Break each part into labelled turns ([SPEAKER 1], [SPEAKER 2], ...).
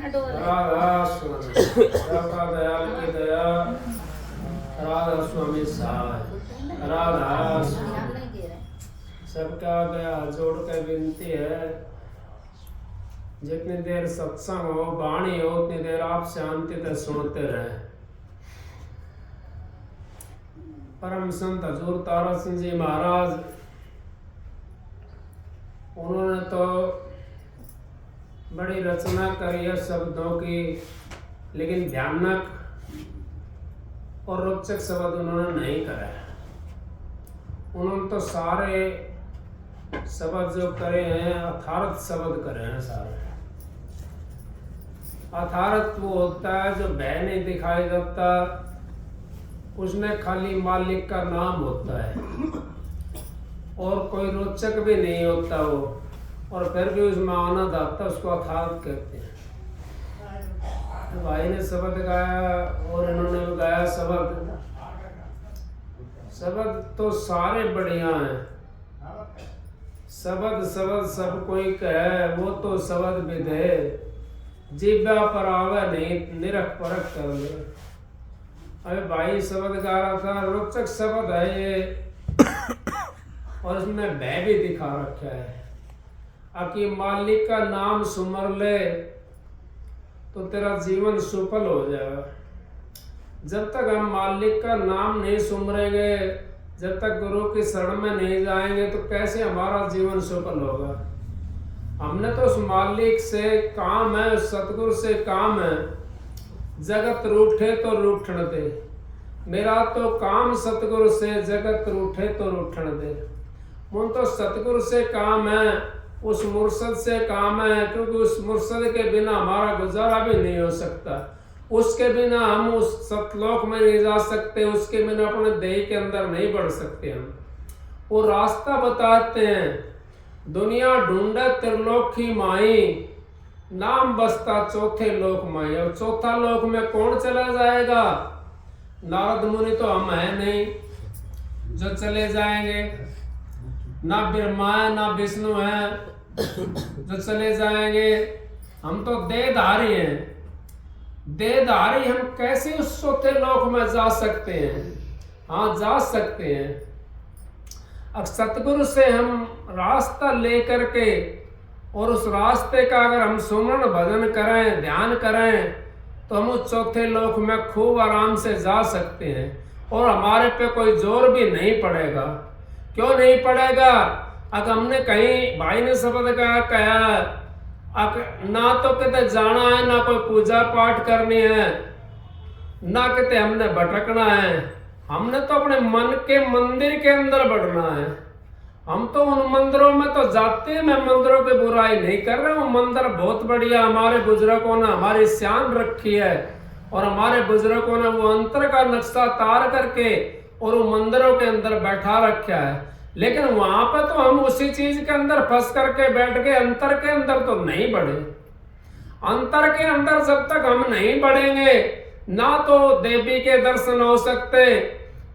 [SPEAKER 1] राधा स्वामी राधा दयाल की दया, राधा स्वामी सहाय, राधा स्वामी। सबका आगे हाथ जोड़ कर विनती है, जितनी देर सत्संग हो वाणी हो उतनी देर आप शांति से सुनते रहे। परम संत हजूर तारा सिंह जी महाराज, उन्होंने तो बड़ी रचना करी है शब्दों की, लेकिन ध्यानक और रोचक शब्द उन्होंने नहीं करे। उन्होंने तो सारे शब्द जो करे हैं अर्थार्थ शब्द करे हैं सारे। अर्थार्थ वो होता है जो भय नहीं दिखाई देता, उसमें खाली मालिक का नाम होता है और कोई रोचक भी नहीं होता वो, और फिर भी उसमें आनंद आता, उसको अर्थार्थ कहते हैं। तो भाई ने शब्द गाया और इन्होंने भी गाया शब्द। शब्द तो सारे बढ़िया हैं, शब्द शब्द सब कोई कहे, वो तो शब्द विधे, जिब्बा पर आवे नहीं निरख परख कर ले। अरे भाई शब्द गा रहा था, रोचक शब्द है ये, और इसमें भय भी दिखा रखा है। आकि मालिक का नाम सुमर ले तो तेरा जीवन सफल हो जाएगा। जब तक हम मालिक का नाम नहीं सुमरेंगे, जब तक गुरु की शरण में नहीं जाएंगे, तो कैसे हमारा जीवन सफल होगा। हमने तो उस मालिक से काम है, उस सतगुरु से काम है, जगत रूठे तो रूठण दे। मेरा तो काम सतगुरु से, जगत रूठे तो रूठण दे। मुन तो सतगुरु से काम है, उस मुर्शद से काम है, क्योंकि उस मुर्शद के बिना हमारा गुजारा भी नहीं हो सकता। उसके बिना हम उस सतलोक में नहीं जा सकते, उसके बिना अपने देह के अंदर नहीं बढ़ सकते हम। वो रास्ता बताते हैं, दुनिया ढूंढे त्रिलोक की माई, नाम बसता चौथे लोक माई। और चौथा लोक में कौन चला जाएगा? नारद मुनि तो हम है नहीं जो चले जाएंगे, ना ब्रह्मा है ना विष्णु है जो चले जाएंगे। हम तो देहधारी हैं। देहधारी हम कैसे उस चौथे लोक में जा सकते हैं? हाँ, जा सकते हैं। अब सतगुरु से हम रास्ता लेकर के, और उस रास्ते का अगर हम सुमरण भजन करें, ध्यान करें, तो हम उस चौथे लोक में खूब आराम से जा सकते हैं, और हमारे पे कोई जोर भी नहीं पड़ेगा। क्यों नहीं पड़ेगा? अगर हमने कहीं, भाई ने शब्द कहा ना तो कहते जाना है, ना कोई पूजा पाठ करनी है, ना कहते हमने भटकना है। हमने तो अपने मन के मंदिर के अंदर बढ़ना है। हम तो उन मंदिरों में तो जाते हैं, मैं मंदिरों की बुराई नहीं कर रहा हूँ। मंदिर बहुत बढ़िया, हमारे बुजुर्गों ने हमारी शान रखी है, और हमारे बुजुर्गों ने वो अंतर का नक्शा तार करके और वो मंदिरों के अंदर बैठा रखा है। लेकिन वहां पर तो हम उसी चीज के अंदर फंस करके बैठ गए, अंतर के अंदर तो नहीं बढ़े। अंतर के अंदर जब तक हम नहीं बढ़ेंगे, ना तो देवी के दर्शन हो सकते,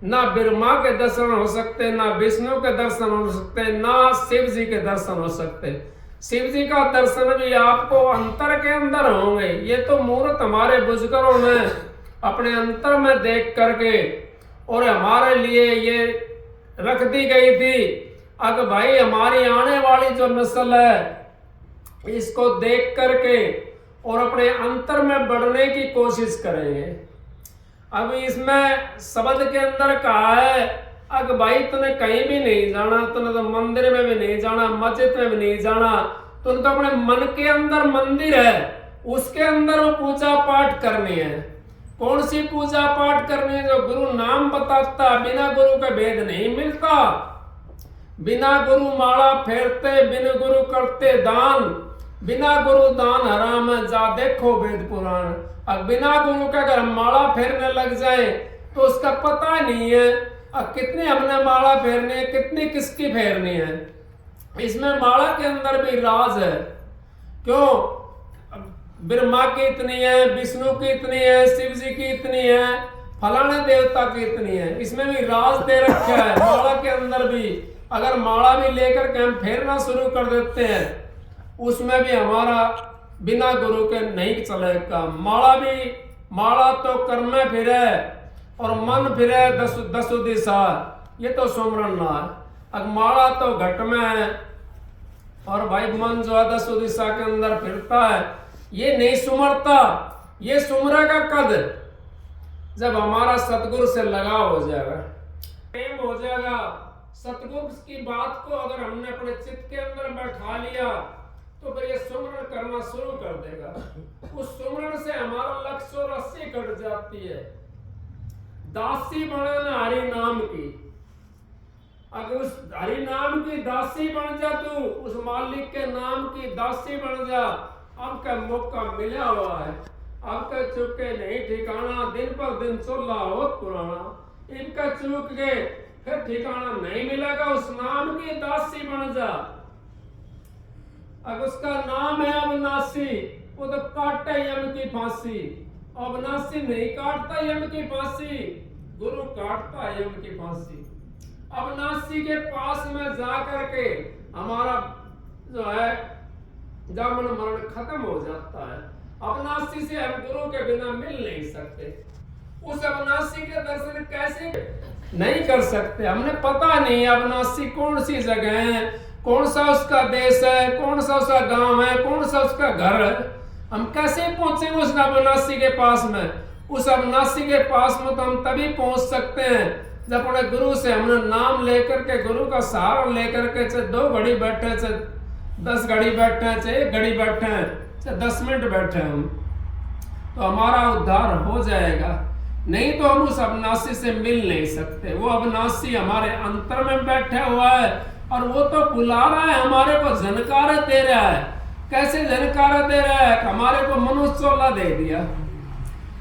[SPEAKER 1] ना ब्रह्मा के दर्शन हो सकते, ना विष्णु के दर्शन हो सकते, ना शिव जी के दर्शन हो सकते। शिव जी का दर्शन भी आपको अंतर के अंदर होंगे। ये तो मूर्त हमारे बुजुर्गों ने अपने अंतर में देख करके और हमारे लिए ये रख दी गई थी। अगर भाई हमारी आने वाली जो नस्ल है, इसको देख करके और अपने अंतर में बढ़ने की कोशिश करेंगे। अब इसमें शब्द के अंदर कहा है, अगर भाई तूने कहीं भी नहीं जाना, तूने तो मंदिर में भी नहीं जाना, मस्जिद में भी नहीं जाना, तूने तो अपने मन के अंदर मंदिर है, उसके अंदर वो पूजा पाठ करनी है। कौन सी पूजा पाठ करनी है? जो गुरु नाम बताता, बिना गुरु का भेद नहीं मिलता। बिना गुरु माला फेरते, बिना गुरु करते दान, बिना गुरु दान हराम है, जा देखो वेद पुराण। अब बिना गुरु का अगर हम माला फेरने लग जाए तो उसका पता नहीं है अब कितनी हमने माला फेरनी है, कितनी किसकी फेरनी है। इसमें माला के अंदर भी राज है। क्यों? ब्रह्मा की इतनी है, विष्णु की इतनी है, शिव जी की इतनी है, फलाने देवता की इतनी है। इसमें भी राज दे रखा है माला के अंदर भी। अगर माला भी लेकर के हम फेरना शुरू कर देते हैं, उसमें भी हमारा बिना गुरु के नहीं चलेगा। माला तो कर में फिरे और मन फिरे दसु दिशा, ये तो सुमरन ना है। अब माला तो घट में है और भाई मन जो है दसु दिशा के अंदर फिरता है, ये नहीं सुमरता। ये सुमरेगा कद जब हमारा सतगुरु से लगाव हो जाएगा, प्रेम हो जाएगा। सतगुरु की बात को अगर हमने अपने चित्त के अंदर बैठा लिया तो फिर ये सुमरन करना शुरू कर देगा। उस सुमरन से हमारा लक्ष्य और रस्सी कट जाती है। दासी बने ना हरि नाम की, अगर उस हरि नाम की दासी बन जा, तू उस मालिक के नाम की दासी बन जा। अब का मौका मिला हुआ है, अब का चुके नहीं ठिकाना, दिन पर दिन चोला हो पुराना। इनका चूक गए फिर ठिकाना नहीं मिलेगा, उस नाम की दासी बन जा। अब उसका नाम है अविनाशी, वो तो काटता यम की फांसी। अविनाशी नहीं काटता यम की फांसी, गुरु काटता है यम की फांसी। अविनाशी के पास में जा करके हमारा जो है जामन मरण खत्म हो जाता है। अविनाशी से हम गुरु के बिना मिल नहीं सकते। उस अविनाशी के दर्शन कैसे नहीं कर सकते, हमने पता नहीं अविनाशी कौन सी जगह है, कौन सा उसका देश है, कौन सा उसका गांव है, कौन सा उसका घर है। हम कैसे पहुंचेंगे उस अविनाशी के पास में? उस अविनाशी के पास में तो हम तभी पहुंच सकते हैं जब अपने गुरु से हमने नाम लेकर के, गुरु का सहारा लेकर के, चाहे 2 घड़ी बैठे, चाहे 10 घड़ी बैठे, चाहे 1 घड़ी बैठे, चाहे 10 मिनट बैठे, हम तो हमारा उद्धार हो जाएगा। नहीं तो हम उस अविनाशी से मिल नहीं सकते। वो अविनाशी हमारे अंतर में बैठा हुआ है और वो तो बुला रहा है, हमारे को झनकारा दे रहा है। कैसे झनकारा दे रहा है? हमारे को मनुष्य चोला दे दिया।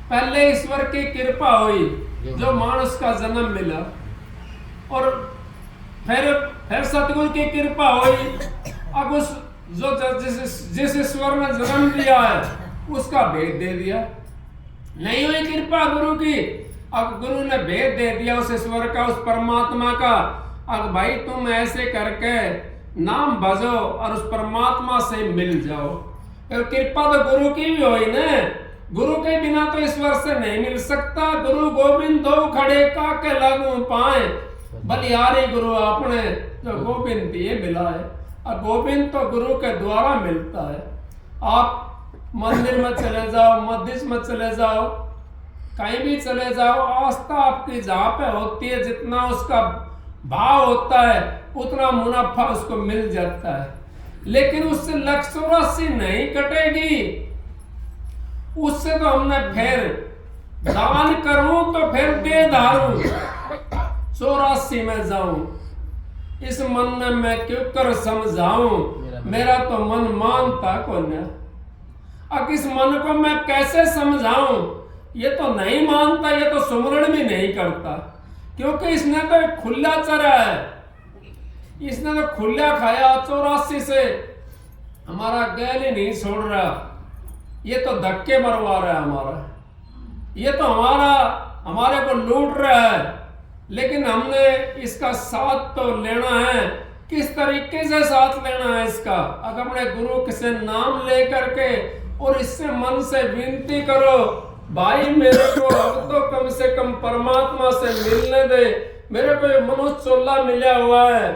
[SPEAKER 1] पहले ईश्वर की कृपा हुई, जो मानुष का जन्म मिला, और फिर सतगुरु की कृपा हुई। अब उस जो जिस ईश्वर ने जन्म दिया है उसका भेद दे दिया। नहीं हुई कृपा गुरु की, अब गुरु ने भेद दे दिया उस ईश्वर का, उस परमात्मा का। अब भाई तुम ऐसे करके नाम भजो और उस परमात्मा से मिल जाओ। तो कृपा तो गुरु की भी हुई ना, गुरु के बिना तो ईश्वर से नहीं मिल सकता। गुरु गोविंद दो खड़े काके लागू पाए, बलिहारी गुरु आपने जो गोविंद दिए मिला है। और गोविंद तो गुरु के द्वारा मिलता है। आप मंदिर में चले जाओ, मस्जिद में चले जाओ, कहीं भी चले जाओ, आस्था आपकी जहाँ पे होती है, जितना उसका भाव होता है उतना मुनाफा उसको मिल जाता है। लेकिन उससे लक्ष्य राशि नहीं कटेगी। उससे तो हमने फिर दान करूं तो फिर दे धारूं, 84 में जाऊं, इस मन में मैं क्यों कर समझाऊं, मेरा तो मन मानता को न। अब इस मन को मैं कैसे समझाऊं? ये तो नहीं मानता, ये तो सुमरण भी नहीं करता, क्योंकि इसने तो खुला चरा है, इसने तो खुला खाया। 84 से हमारा गैल ही नहीं छोड़ रहा, ये तो धक्के मरवा रहा है हमारा, ये तो हमारे को लूट रहा है। लेकिन हमने इसका साथ तो लेना है। किस तरीके से साथ लेना है इसका? अगर अपने गुरु से नाम ले करके और इससे मन से विनती करो, भाई मेरे को अब तो कम से कम परमात्मा से मिलने दे, मेरे को ये मनुष्य चोला मिला हुआ है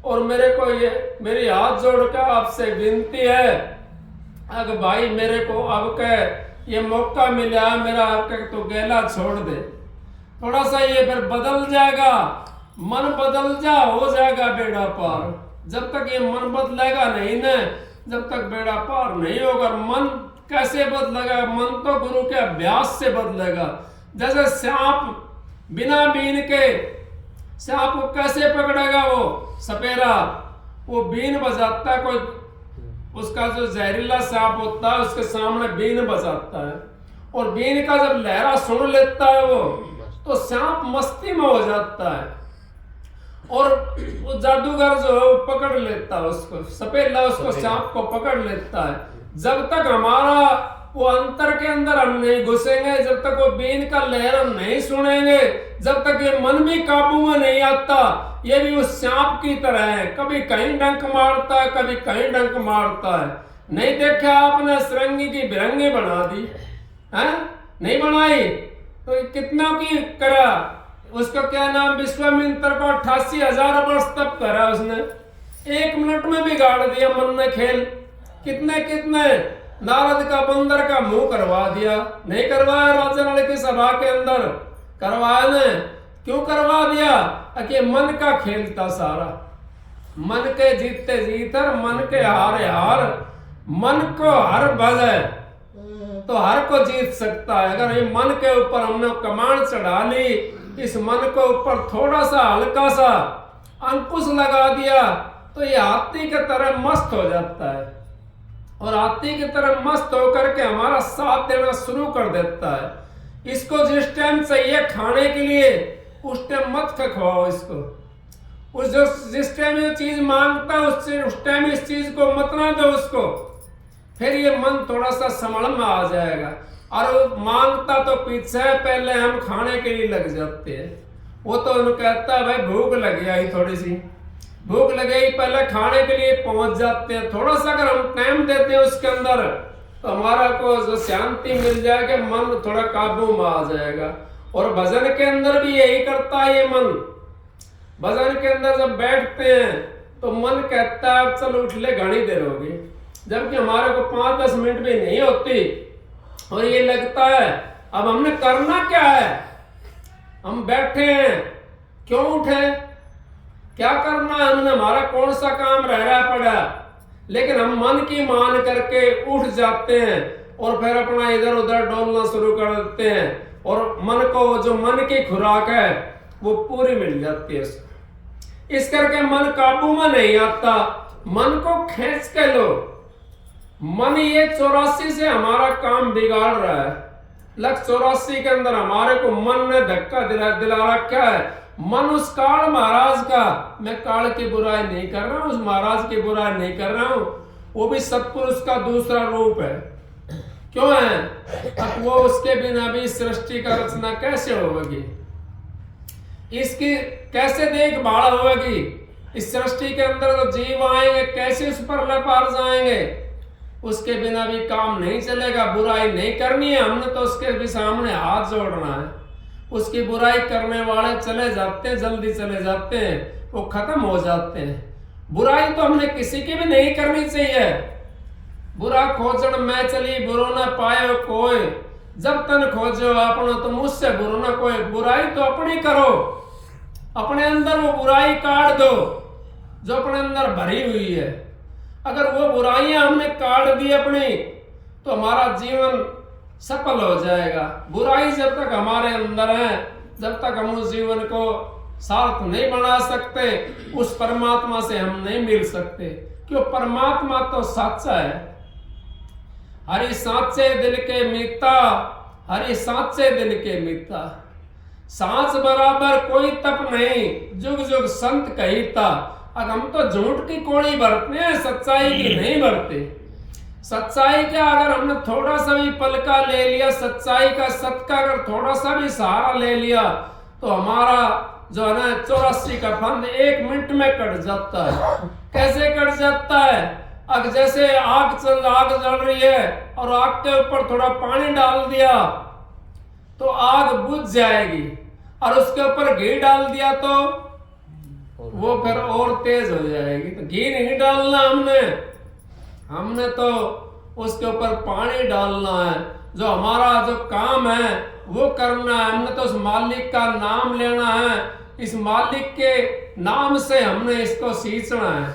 [SPEAKER 1] और मेरे को ये मेरी हाथ जोड़कर आपसे विनती है, अगर भाई मेरे को अब के ये मौका मिला है, मेरा आपके तो गैला छोड़ दे। थोड़ा सा ये फिर बदल जाएगा, मन बदल जा, हो जाएगा बेड़ा पार। जब तक ये मन बदलेगा नहीं ना, जब तक बेड़ा पार नहीं होगा। मन कैसे बदलेगा? मन तो गुरु के अभ्यास से बदलेगा। जैसे सांप बिना बीन के, सांप को कैसे पकड़ेगा? वो सपेरा वो बीन बजाता है, कोई उसका जो जहरीला सांप होता है उसके सामने बीन बजाता है, और बीन का जब लहरा सुन लेता है वो, तो सांप मस्ती में हो जाता है और वो जादूगर जो है वो पकड़ लेता है उसको, सपेला उसको सांप को पकड़ लेता है। जब तक हमारा वो अंतर के अंदर हम नहीं घुसेंगे, जब तक वो बीन का लहर हम नहीं सुनेंगे, जब तक ये मन भी काबू में नहीं आता, ये भी उस सांप की तरह है, कभी कहीं डंक मारता है, कभी कहीं डंक मारता है। नहीं देखा आपने सरंगी की बिरंगी बना दी है, नहीं बनाई तो कितना की करा, उसका क्या नाम, विश्वामित्र को 88,000 वर्ष तप करा उसने, 1 मिनट में बिगाड़ दिया मन ने खेल। कितने कितने नारद का बंदर का मुंह करवा दिया, नहीं करवाया राजनल की सभा के अंदर, करवाया ने, क्यों करवा दिया, कि मन का खेल था सारा, मन के जीतते जीतर मन के हारे हार, मन को हर बजे तो हर को जीत सकता है। अगर ये मन के ऊपर हमने कमांड चढ़ा ली, इस मन को ऊपर थोड़ा सा हल्का सा अंकुश लगा दिया तो ये हाथी की तरह मस्त हो जाता है, और हाथी की तरह मस्त होकर के हमारा साथ देना शुरू कर देता है। इसको जिस टाइम चाहिए खाने के लिए उस टाइम मत खवाओ इसको, उस जो जिस टाइम ये चीज मांगता है उस टाइम इस चीज को मत ना दो उसको, फिर ये मन थोड़ा सा संभल में आ जाएगा। और मांगता तो पीछे, पहले हम खाने के लिए लग जाते हैं, वो तो कहता है भाई भूख लगी आई, थोड़ी सी भूख लगी, पहले खाने के लिए पहुंच जाते हैं। थोड़ा सा अगर हम टाइम देते हैं उसके अंदर तो हमारा को जो शांति मिल जाएगा, मन थोड़ा काबू में आ जाएगा। और भजन के अंदर भी यही करता है ये मन, भजन के अंदर जब बैठते हैं तो मन कहता है चल उठ ले, घनी देर होगी, जबकि हमारे को 5-10 मिनट भी नहीं होती, और ये लगता है अब हमने करना क्या है, हम बैठे हैं क्यों उठे, क्या करना है हमने, हमारा कौन सा काम रह रहा पड़ा, लेकिन हम मन की मान करके उठ जाते हैं और फिर अपना इधर उधर डोलना शुरू कर देते हैं, और मन को जो मन की खुराक है वो पूरी मिल जाती है। इस करके मन काबू में नहीं आता, मन को खींच के लो। मन ये 84 से हमारा काम बिगाड़ रहा है, लक्ष्य 84 के अंदर हमारे को मन ने धक्का दिला रखा है। मन उस काल महाराज का, मैं काल की बुराई नहीं कर रहा हूं, उस महाराज की बुराई नहीं कर रहा हूं, वो भी सत्पुरुष का दूसरा रूप है। क्यों है, अब वो उसके बिना भी सृष्टि का रचना कैसे होगी, इसकी कैसे देखभाल होगी, इस सृष्टि के अंदर जो जीव आएंगे कैसे उस पर लपार जाएंगे, उसके बिना भी काम नहीं चलेगा। बुराई नहीं करनी है, हमने तो उसके भी सामने हाथ जोड़ना है। उसकी बुराई करने वाले चले जाते हैं, जल्दी चले जाते हैं, वो खत्म हो जाते हैं। बुराई तो हमने किसी की भी नहीं करनी चाहिए। बुरा खोजन मैं चली बुरो न पाए कोई, जब तन खोजो अपना तो मुझसे बुरो न कोई। बुराई तो अपनी करो, अपने अंदर वो बुराई काट दो जो अपने अंदर भरी हुई है। अगर वो बुराइयां हमने काट दी अपनी तो हमारा जीवन सफल हो जाएगा। बुराई जब तक हमारे अंदर है, जब तक हम उस जीवन को सार्थ नहीं बना सकते, उस परमात्मा से हम नहीं मिल सकते। क्यों, परमात्मा तो सच्चा है। हरि साचे दिल के मीता, हरि साचे दिल के मीता, सांस बराबर कोई तप नहीं, जुग जुग संत कहीता। अब हम तो झूठ की कोड़ी भरते हैं, सच्चाई की नहीं भरते। सच्चाई का अगर हमने थोड़ा सा भी पलका ले लिया, सच्चाई का सत्य का अगर थोड़ा सा भी सहारा ले लिया तो हमारा जो है ना 84 का फंद 1 मिनट में कट जाता है। कैसे कट जाता है, अब जैसे आग जल रही है और आग के ऊपर थोड़ा पानी डाल दिया तो आग बुझ जाएगी, और उसके ऊपर घी डाल दिया तो वो फिर और तेज हो जाएगी। तो घी नहीं डालना हमने तो उसके ऊपर पानी डालना है। जो हमारा जो काम है वो करना है, हमने तो उस मालिक का नाम लेना है, इस मालिक के नाम से हमने इसको सींचना है।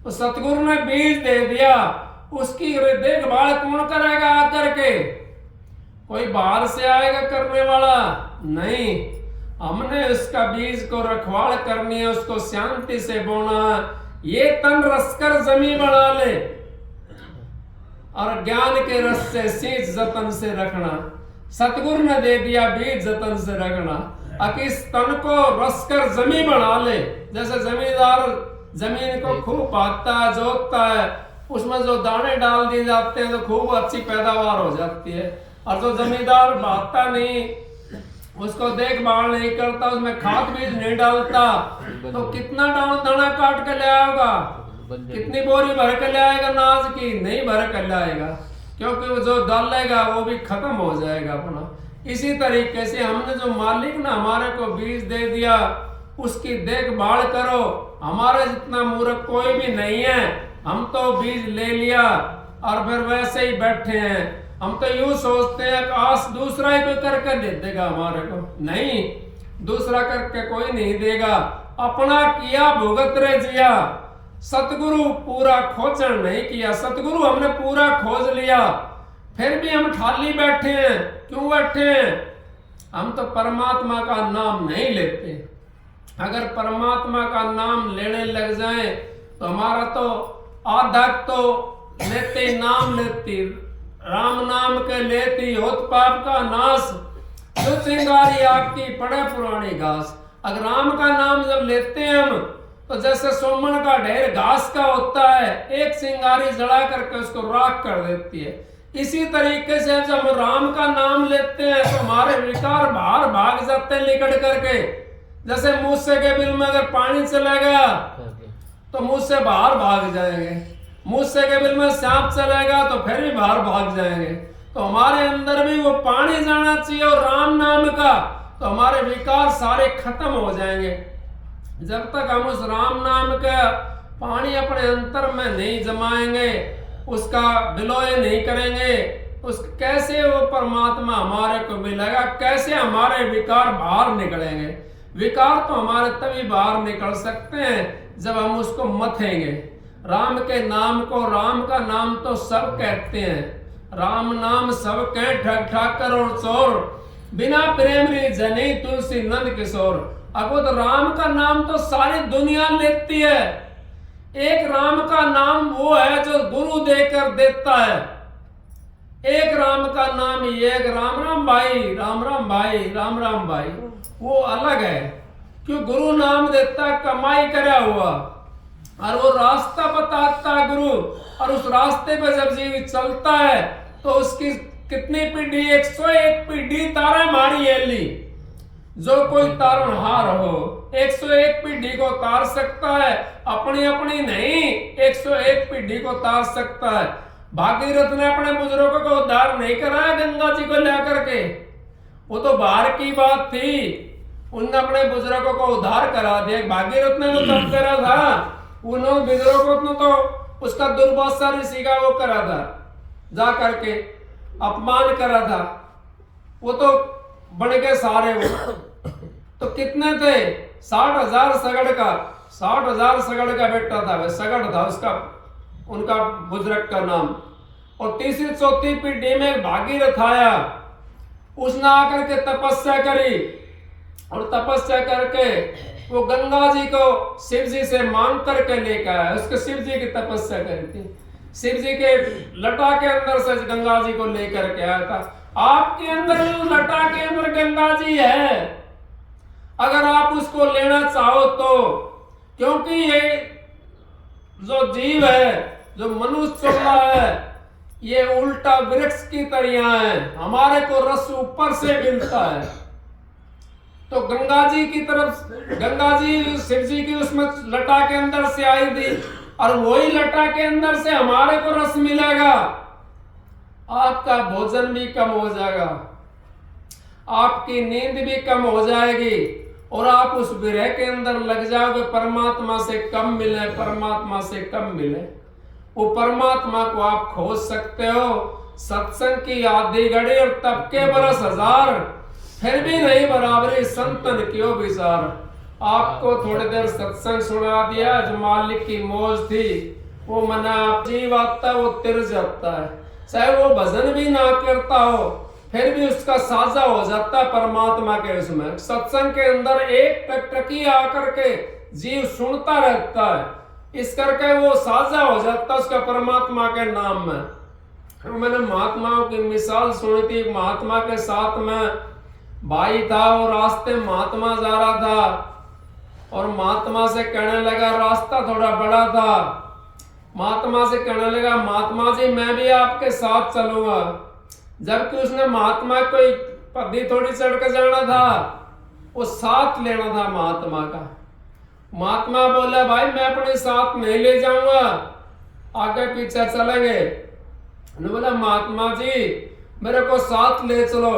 [SPEAKER 1] तो सतगुरु ने बीज दे दिया, उसकी देखभाल कौन करेगा आकर के, कोई बाहर से आएगा करने वाला नहीं। हमने उसका बीज को रखवाल करनी है, उसको शांति से बोना है। ये तन रसकर जमी बना ले और ज्ञान के रस से सींच जतन से रखना। सतगुरु ने दे दिया बीज, जतन से रखना। अब इस तन को रसकर जमी बना ले। जैसे जमींदार जमीन को खूब पाता है, जोतता है, उसमें जो दाने डाल दिए जाते हैं तो खूब अच्छी पैदावार हो जाती है। और जो जमींदार भागता नहीं, उसको देखभाल नहीं करता, उसमें खाद बीज नहीं डालता, तो कितना दाना काट के ले आएगा, कितनी बोरी भर कर लाएगा अनाज की? नहीं भर कर लाएगा, क्योंकि वो जो डालेगा वो भी खत्म हो जाएगा अपना। इसी तरीके से हमने जो मालिक ना हमारे को बीज दे दिया, उसकी देखभाल करो। हमारा जितना मूर्ख कोई भी नहीं है। हम तो बीज ले लिया और फिर वैसे ही बैठे हैं। हम तो यूं सोचते हैं कि आज दूसरा ही कोई करके दे देगा हमारे को। नहीं, दूसरा करके कोई नहीं देगा, अपना किया भुगत रे जिया। सतगुरु पूरा खोजन नहीं किया, सतगुरु हमने पूरा खोज लिया, फिर भी हम खाली बैठे हैं। क्यों बैठे हैं? हम तो परमात्मा का नाम नहीं लेते। अगर परमात्मा का नाम लेने लग जाए तो हमारा तो आधा तो लेते नाम लेती, राम नाम के लेती होत पाप का नाश। जो चिंगारी आपकी पड़े पुरानी घास। अगर राम का नाम जब लेते हैं हम, तो जैसे सोमन का ढेर घास का होता है, एक चिंगारी जला करके उसको राख कर देती है। इसी तरीके से जब राम का नाम लेते हैं तो हमारे विकार बाहर भाग जाते हैं लिकड़ करके। जैसे मूसे के बिल में अगर पानी चला गया तो मुंह से बाहर भाग जाएंगे, मूसे के बिल में सांप चलेगा तो फिर भी बाहर भाग जाएंगे। तो हमारे अंदर भी वो पानी जाना चाहिए और राम नाम का, तो हमारे विकार सारे खत्म हो जाएंगे। जब तक हम उस राम नाम का पानी अपने अंतर में नहीं जमाएंगे, उसका विलोय नहीं करेंगे, उस कैसे वो परमात्मा हमारे को मिलेगा? कैसे हमारे विकार बाहर निकलेंगे? विकार तो हमारे तभी बाहर निकल सकते हैं जब हम उसको मथेंगे। राम के नाम को, राम का नाम तो सब कहते हैं, राम नाम सब कह ठग ठाकर और चोर, बिना प्रेम री जनी तुलसी नंद किशोर। अब तो राम का नाम तो सारी दुनिया लेती है। एक राम का नाम वो है जो गुरु देकर देता है। एक राम का नाम ये, राम राम भाई, राम राम भाई, राम राम भाई, वो अलग है। क्यों? गुरु नाम देता, कमाई करा हुआ, और वो रास्ता बताता गुरु, और उस रास्ते पे जब जीव चलता है तो उसकी कितनी पीढ़ी, 101 पीढ़ी तारा मारी एली। जो कोई तारणहार हो 101 पीढ़ी को तार सकता है, अपनी अपनी नहीं 101 पीढ़ी को तार सकता है। भागीरथ ने अपने बुजुर्गों को उद्धार नहीं कराया गंगा जी को लेकर के, वो तो बाहर की बात थी, उनने अपने बुजुर्गों को उद्धार करा दिया। भागीरथ ने वो तब करा था, उन्होंने बुजुर्गों को तो उसका दुर्वासा ऋषि का वो करा था, जा करके अपमान करा था, वो तो बन गए सारे। वो तो कितने थे? 60,000 सगड़ का, 60,000 सगड़ का बेटा था, वह सगड़ था उसका, उनका बुजुर्ग का नाम। और तीसरी चौथी पीढ़ी में भागीरथ आया, उसने आकर के तपस्या करी, और तपस्या करके वो गंगा जी को शिव जी से मांग करके लेकर आया। उसके शिव जी की तपस्या करी थी, शिव जी के लटा के अंदर से गंगा जी को लेकर के आया था। आपके अंदर लटा के अंदर गंगा जी है, अगर आप उसको लेना चाहो तो। क्योंकि ये जो जीव है, जो मनुष्य चल रहा है, ये उल्टा वृक्ष की तरह है, हमारे को रस ऊपर से मिलता है। तो गंगा जी की तरफ, गंगा जी शिव जी की उसमें लटा के अंदर से आई थी, और वही लटा के अंदर से हमारे को रस मिलेगा। आपका भोजन भी कम हो जाएगा, आपकी नींद भी कम हो जाएगी, और आप उस विरह के अंदर लग जाओगे, परमात्मा से कम मिले, परमात्मा से कम मिले। वो परमात्मा को आप खोज सकते हो। सत्संग की आधी घड़ी और तब के बरस हजार, फिर भी नहीं बराबरी संतन क्यों विचार। आपको थोड़ी देर सत्संग सुना दिया, जो मालिक की मौज थी, वो मना आप जीव आता है, वो तिर जाता है। चाहे वो भजन भी ना करता हो, फिर भी उसका साझा हो जाता है परमात्मा के उसमें। सत्संग के अंदर एक टकी आकर के जीव सुनता रहता है, इस करके वो साझा हो जाता है उसका परमात्मा के नाम में। मैंने महात्माओं की मिसाल सुनी थी। महात्मा के साथ में भाई था, और रास्ते महात्मा जा रहा था, और महात्मा से कहने लगा, रास्ता थोड़ा बड़ा था, महात्मा से कहने लगा, महात्मा जी मैं भी आपके साथ चलूंगा। जबकि उसने महात्मा को पद्दी थोड़ी चढ़ कर जाना था, वो साथ लेना था महात्मा का। महात्मा बोले भाई मैं अपने साथ नहीं ले जाऊंगा, आगे पीछे चलेंगे। बोला महात्मा जी मेरे को साथ ले चलो।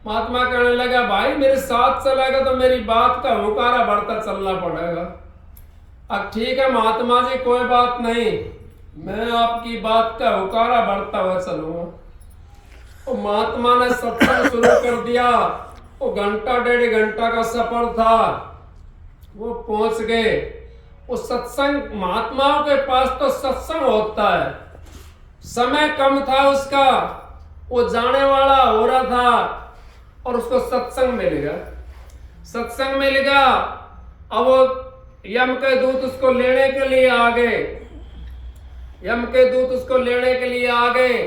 [SPEAKER 1] महात्मा कहने लगा भाई मेरे साथ चलेगा तो मेरी बात का हुकारा बढ़ता चलना पड़ेगा। अब ठीक है महात्मा जी कोई बात नहीं, मैं आपकी बात का हुकारा बढ़ता हुआ चलूंगा। तो महात्मा ने सत्संग शुरू कर दिया। वो घंटा 1.5 घंटा का सफर था, वो पहुंच गए। वो सत्संग महात्माओं के पास तो सत्संग होता है, समय कम था उसका, वो जाने वाला हो रहा था और उसको सत्संग मिल गया। सत्संग मिल गया। अब वो यम के दूत उसको लेने के लिए आ गए। यम के दूत उसको लेने के लिए आ गए।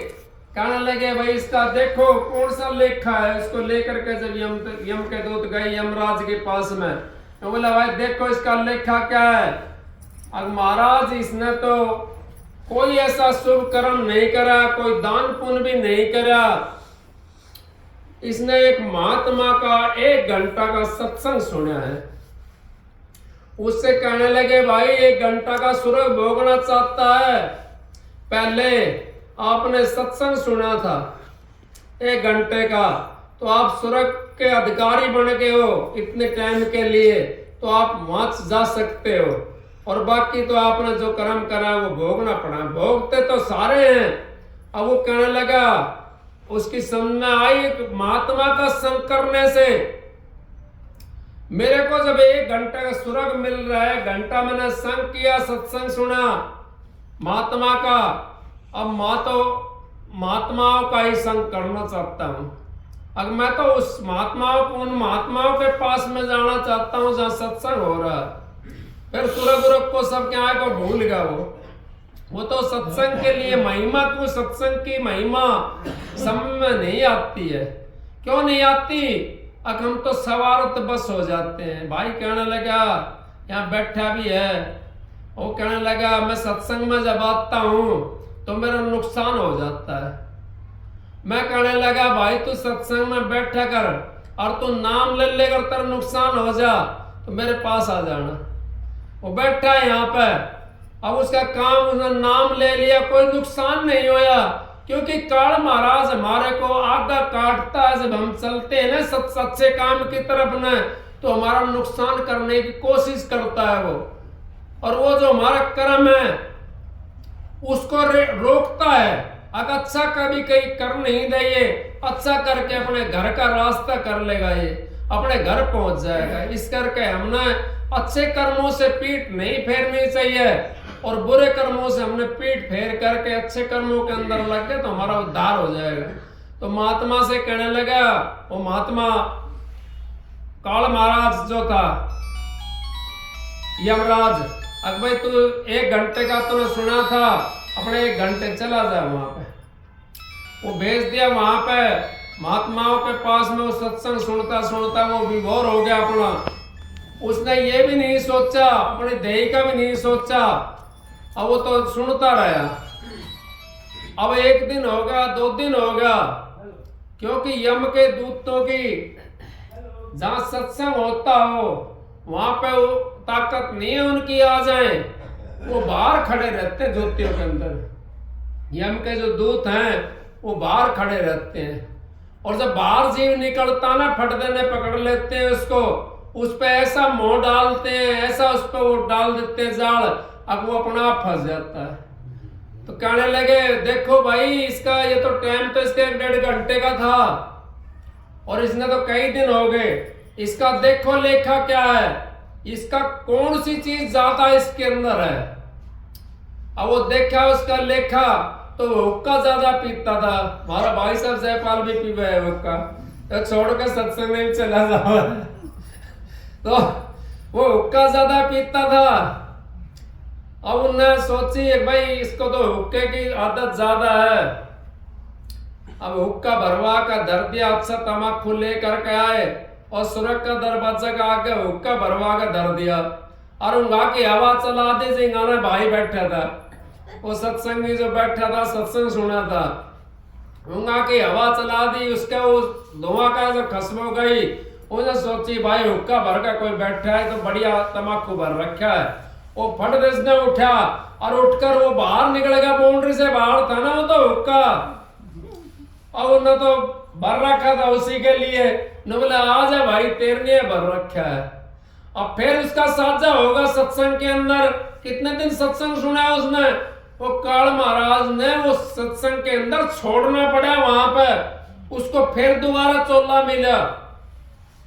[SPEAKER 1] कहने लगे भाई इसका देखो कौन सा लेखा है। इसको लेकर के जब यम के दूत गए यमराज के पास में, तो बोला भाई देखो इसका लेखा क्या है। अब महाराज इसने तो कोई ऐसा शुभ कर्म नहीं करा, कोई दान पुण्य भी नहीं करा, इसने एक महात्मा का 1 घंटा का सत्संग सुना है। उससे कहने लगे भाई 1 घंटा का स्वर्ग भोगना चाहता है, पहले आपने सत्संग सुना था 1 घंटे का, तो आप स्वर्ग के अधिकारी बन गए हो इतने टाइम के लिए, तो आप वहां जा सकते हो, और बाकी तो आपने जो कर्म करा वो भोगना पड़ा। भोगते तो सारे हैं। अब वो कहने लगा, उसकी समझ में आई महात्मा का संग करने से मेरे को जब 1 घंटे का स्वर्ग मिल रहा है, घंटा मैंने संग किया, सत्संग सुना महात्मा का, अब महात्माओं का ही संग करना चाहता हूं। अब मैं तो उस उन महात्माओं के पास में जाना चाहता हूं जहां सत्संग हो रहा है। फिर सूरज को सबके आए को भूल गया। वो तो सत्संग के लिए महिमा, को सत्संग की महिमा समझ में नहीं आती है। क्यों नहीं आती? अब हम तो सवारत बस हो जाते हैं। भाई कहने लगा, यहाँ बैठा भी है, वो कहने लगा मैं सत्संग में जब आता हूं तो मेरा नुकसान हो जाता है। मैं कहने लगा भाई तू सत्संग में बैठा कर और तू नाम ले लेकर तेरा नुकसान हो जा तो मेरे पास आ जाना। वो बैठा है यहाँ पे, अब उसका काम, उसने नाम ले लिया, कोई नुकसान नहीं होया, क्योंकि काल महाराज हमारे को आगा काटता है। जब हम चलते हैं ना सच्चे काम की तरफ न, तो हमारा नुकसान करने की कोशिश करता है वो, और वो जो हमारा कर्म है उसको रोकता है। अगर अच्छा कभी कहीं कर नहीं दे, ये अच्छा करके अपने घर का रास्ता कर लेगा, ये अपने घर पहुंच जाएगा। इस करके हमने अच्छे कर्मों से पीठ नहीं फेरनी चाहिए, और बुरे कर्मों से हमने पीठ फेर करके अच्छे कर्मों के अंदर लग गए तो हमारा उद्धार हो जाएगा। तो महात्मा से कहने लगा, वो महात्मा काल महाराज जो था यमराज, अब भाई तू 1 घंटे का तूने सुना था, अपने 1 घंटे चला जा वहां पे। वो भेज दिया वहां पे महात्माओं के पास में। वो सत्संग सुनता सुनता वो विभोर हो गया अपना। उसने ये भी नहीं सोचा, अपने देह का भी नहीं सोचा, अब वो तो सुनता रहा। अब 1 दिन हो गया, 2 दिन हो गया, क्योंकि यम के दूतों की जहां सत्संग होता हो वहां पे वो ताकत नहीं है उनकी आ जाए, वो बाहर खड़े रहते हैं ज्योतियों के अंदर। यम के जो दूत हैं वो बाहर खड़े रहते हैं, और जब बाहर जीव निकलता ना फट देने पकड़ लेते हैं उसको, उस पे ऐसा मोह डालते हैं, ऐसा उस पे वो डाल देते हैं जाल, अब वो अपना आप फंस जाता है। तो कहने लगे देखो भाई इसका ये तो टाइम तो इसके 1.5 घंटे का था, और इसने तो कई दिन हो गए, इसका देखो लेखा क्या है, इसका कौन सी चीज ज्यादा इसके अंदर है। अब वो देखा उसका लेखा, तो वो हुक्का ज्यादा पीता था। हमारा भाई साहब जयपाल भी पीवा है हुक्का, तो छोड़ के सत्संग में चला जाओ। तो वो हुक्का ज्यादा पीता था। अब उन्होंने सोची भाई इसको तो हुक्के की आदत ज्यादा है। अब हुक्का भरवा का धर दिया, अच्छा तम्बाकू लेकर के आए और सुरख का दरवाजा का आगे हुक्का भरवा का धर दिया, और उनका की हवा चला दी। जिंगाना भाई बैठा था, वो सत्संगी जो बैठा था सत्संग सुना था, उनका की हवा चला दी। उसका वो धुआं का जो खुशबू गई, उसने सोची भाई हुक्का भर का कोई बैठा है तो बढ़िया तमाकू भर रखा है। वो फट दे इसने उठा और उठकर वो बाहर निकल गया, बाउंड्री से बाहर था ना वो तो हुक्का, और उन्हें तो भर रखा था उसी के लिए। न बोले आजा भाई तेरे लिए भर रखा है। अब फिर उसका साझा होगा सत्संग के अंदर, कितने दिन सत्संग सुना है उसने। वो काल महाराज ने वो सत्संग के अंदर छोड़ना पड़ा वहां पर, उसको फिर दोबारा चोला मिला।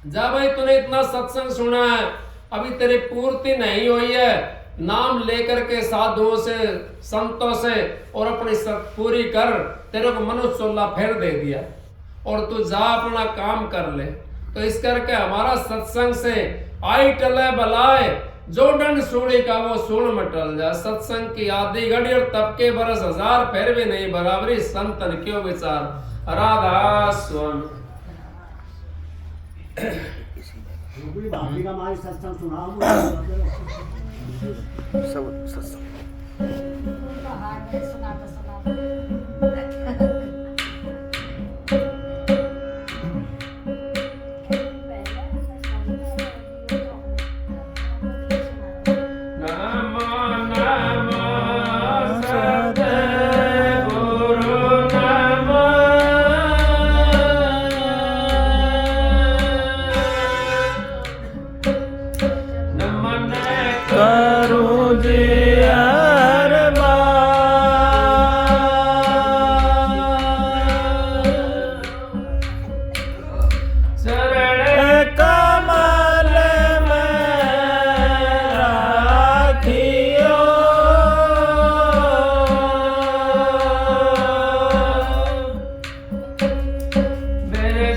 [SPEAKER 1] जा भाई तूने इतना सत्संग सुना है, अभी तेरी पूर्ति नहीं हुई है, नाम लेकर के साधुओं से संतों से और अपनी पूरी कर, तेरे को मनुष्य चोला फिर दे दिया और तू जा अपना काम कर ले। तो इस करके हमारा सत्संग से आई टले बलाए, जो दंड सूड़ी का वो सूण मटल जा। सत्संग की आधी घड़ी और तब के बरस हजार, फिर भी नहीं बराबरी संतन क्यों विचार। राधा स्वामी।
[SPEAKER 2] भाभी का हमारी सत्संग सुना
[SPEAKER 3] सब सत्संग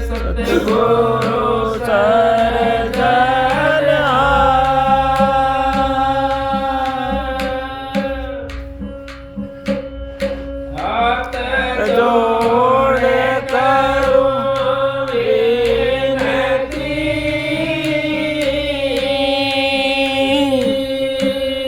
[SPEAKER 1] सत्य